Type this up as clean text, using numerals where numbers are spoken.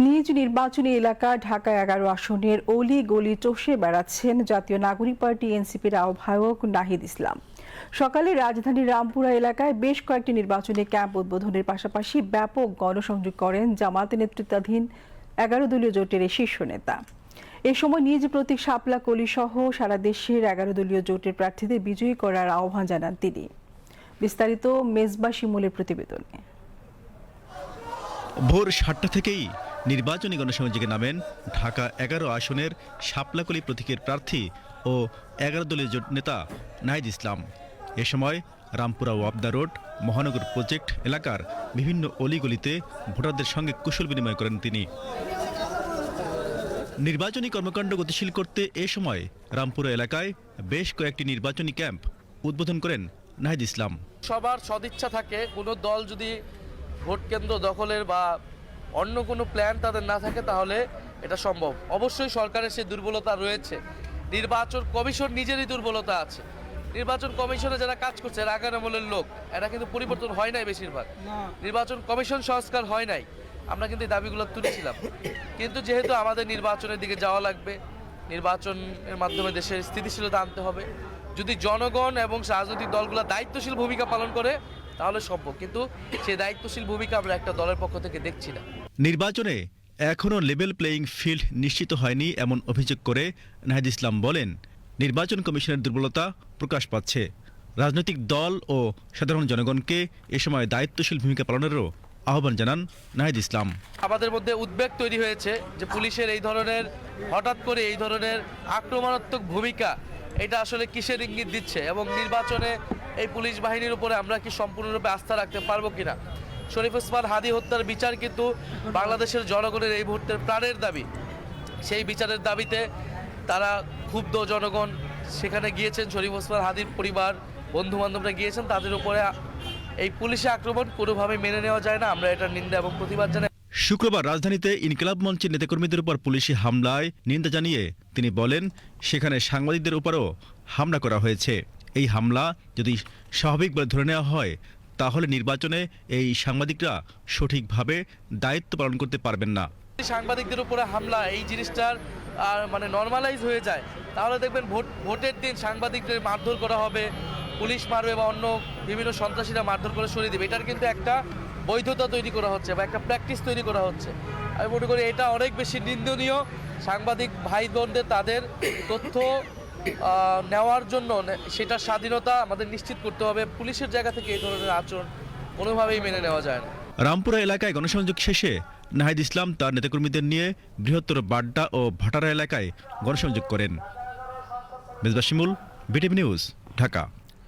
নিজ নির্বাচনী এলাকা ঢাকা ১১ আসনের অলি গলি চষে বেড়াচ্ছেন জাতীয় নাগরিক পার্টি এনসিপির আহ্বায়ক নাহিদ ইসলাম। সকালে রাজধানীর রামপুরা এলাকায় বেশ কয়েকটি নির্বাচনী ক্যাম্প উদ্বোধনের পাশাপাশি ব্যাপক গণসংযোগ করেন জামায়াত নেতৃত্বাধীন ১১ দলীয় জোটের এই শীর্ষ নেতা। এ সময় নিজ প্রতীক শাপলা কলি সহ সারা দেশের ১১ দলীয় জোটের প্রার্থীদের বিজয়ী করার আহ্বান জানান তিনি। বিস্তারিত মেজবা শিমুলের প্রতিবেদনে। ভোর ৭টা থেকেই নির্বাচনী গণসংযোগে নামেন ঢাকা ১১ আসনের শাপলাকলি প্রতীকের প্রার্থী ও ১১ দলীয় জোট নেতা নাহিদ ইসলাম। এ সময় রামপুরা ওয়াবদা রোড, মহানগর প্রজেক্ট এলাকার বিভিন্ন অলিগলিতে ভোটারদের সঙ্গে কুশল বিনিময় করেন তিনি। নির্বাচনী কর্মকাণ্ড গতিশীল করতে এ সময় রামপুরা এলাকায় বেশ কয়েকটি নির্বাচনী ক্যাম্প উদ্বোধন করেন নাহিদ ইসলাম। সবার সদিচ্ছা থাকে, কোনো দল যদি ভোট কেন্দ্র দখলের বা অন্য কোনো প্ল্যান তাদের না থাকে তাহলে এটা সম্ভব। অবশ্যই সরকারের সেই দুর্বলতা রয়েছে, নির্বাচন কমিশন নিজেরই দুর্বলতা আছে। নির্বাচন কমিশনে যারা কাজ করছে এরা আগের আমলের লোক, এরা কিন্তু পরিবর্তন হয় নাই, বেশিরভাগ নির্বাচন কমিশন সংস্কার হয় নাই। আমরা কিন্তু এই দাবিগুলো তুলেছিলাম, কিন্তু যেহেতু আমাদের নির্বাচনের দিকে যাওয়া লাগবে, নির্বাচনের মাধ্যমে দেশের স্থিতিশীলতা আনতে হবে, যদি জনগণ এবং রাজনৈতিক দলগুলো দায়িত্বশীল ভূমিকা পালন করে তাহলে সম্ভব, কিন্তু সেই দায়িত্বশীল ভূমিকা আমরা একটা দলের পক্ষ থেকে দেখছি না। নির্বাচনে এখনও লেভেল প্লেয়িং ফিল্ড নিশ্চিত হয়নি এমন অভিযোগ করে নাহিদ ইসলাম বলেন, নির্বাচন কমিশনের দুর্বলতা প্রকাশ পাচ্ছে। রাজনৈতিক দল ও সাধারণ জনগণকে এ সময় দায়িত্বশীল ভূমিকা পালনেরও আহ্বান জানান নাহিদ ইসলাম। আমাদের মধ্যে উদ্বেগ তৈরি হয়েছে যে পুলিশের এই ধরনের হঠাৎ করে এই ধরনের আক্রমণাত্মক ভূমিকা, এটা আসলে কিসের ইঙ্গিত দিচ্ছে এবং নির্বাচনে এই পুলিশ বাহিনীর উপরে আমরা কি সম্পূর্ণরূপে আস্থা রাখতে পারবো কিনা। শরীফ ওসমান হাদী হত্যার বিচার কিন্তু বাংলাদেশের জনগণের এই মুহূর্তের প্রাণের দাবি। সেই বিচারের দাবিতে তারা ক্ষুব্ধ জনগণ সেখানে গিয়েছেন, শরীফ ওসমান হাদীর পরিবার বন্ধু বান্ধবরা গিয়েছেন, তাদের উপরে এই পুলিশে আক্রমণ কোনোভাবে মেনে নেওয়া যায় না। আমরা এটার নিন্দা এবং প্রতিবাদ জানাই। শুক্রবার রাজধানীতে ইনকিলাব মঞ্চের নেতাকর্মীদের উপর পুলিশি হামলায় নিন্দা জানিয়ে তিনি বলেন, সেখানে সাংবাদিকদের উপরও হামলা করা হয়েছে। এই হামলা যদি স্বাভাবিক বলে ধরে নেওয়া হয় তাহলে নির্বাচনে এই সাংবাদিকরা সঠিকভাবে দায়িত্ব পালন করতে পারবেন না। সাংবাদিকদের উপরে হামলা এই জিনিসটার মানে নর্মালাইজ হয়ে যায়, তাহলে দেখবেন ভোটের দিন সাংবাদিকদের মারধর করা হবে, পুলিশ মারবে বা অন্য বিভিন্ন সন্ত্রাসীরা মারধর করে সরিয়ে দেবে। এটার কিন্তু একটা বৈধতা তৈরি করা হচ্ছে বা একটা প্র্যাকটিস তৈরি করা হচ্ছে। আমি মনে করি এটা অনেক বেশি নিন্দনীয়। সাংবাদিক ভাই বোনদের তাদের তথ্য নেওয়ার জন্য সেটার স্বাধীনতা আমাদের নিশ্চিত করতে হবে। পুলিশের জায়গা থেকে এই ধরনের আচরণ কোনোভাবেই মেনে নেওয়া যায় না। রামপুরা এলাকায় গণসংযোগ শেষে নাহিদ ইসলাম তার নেতাকর্মীদের নিয়ে বৃহত্তর বাড্ডা ও ভাটারা এলাকায় গণসংযোগ করেন। মেজবা শিমুল, বিটিভি নিউজ, ঢাকা।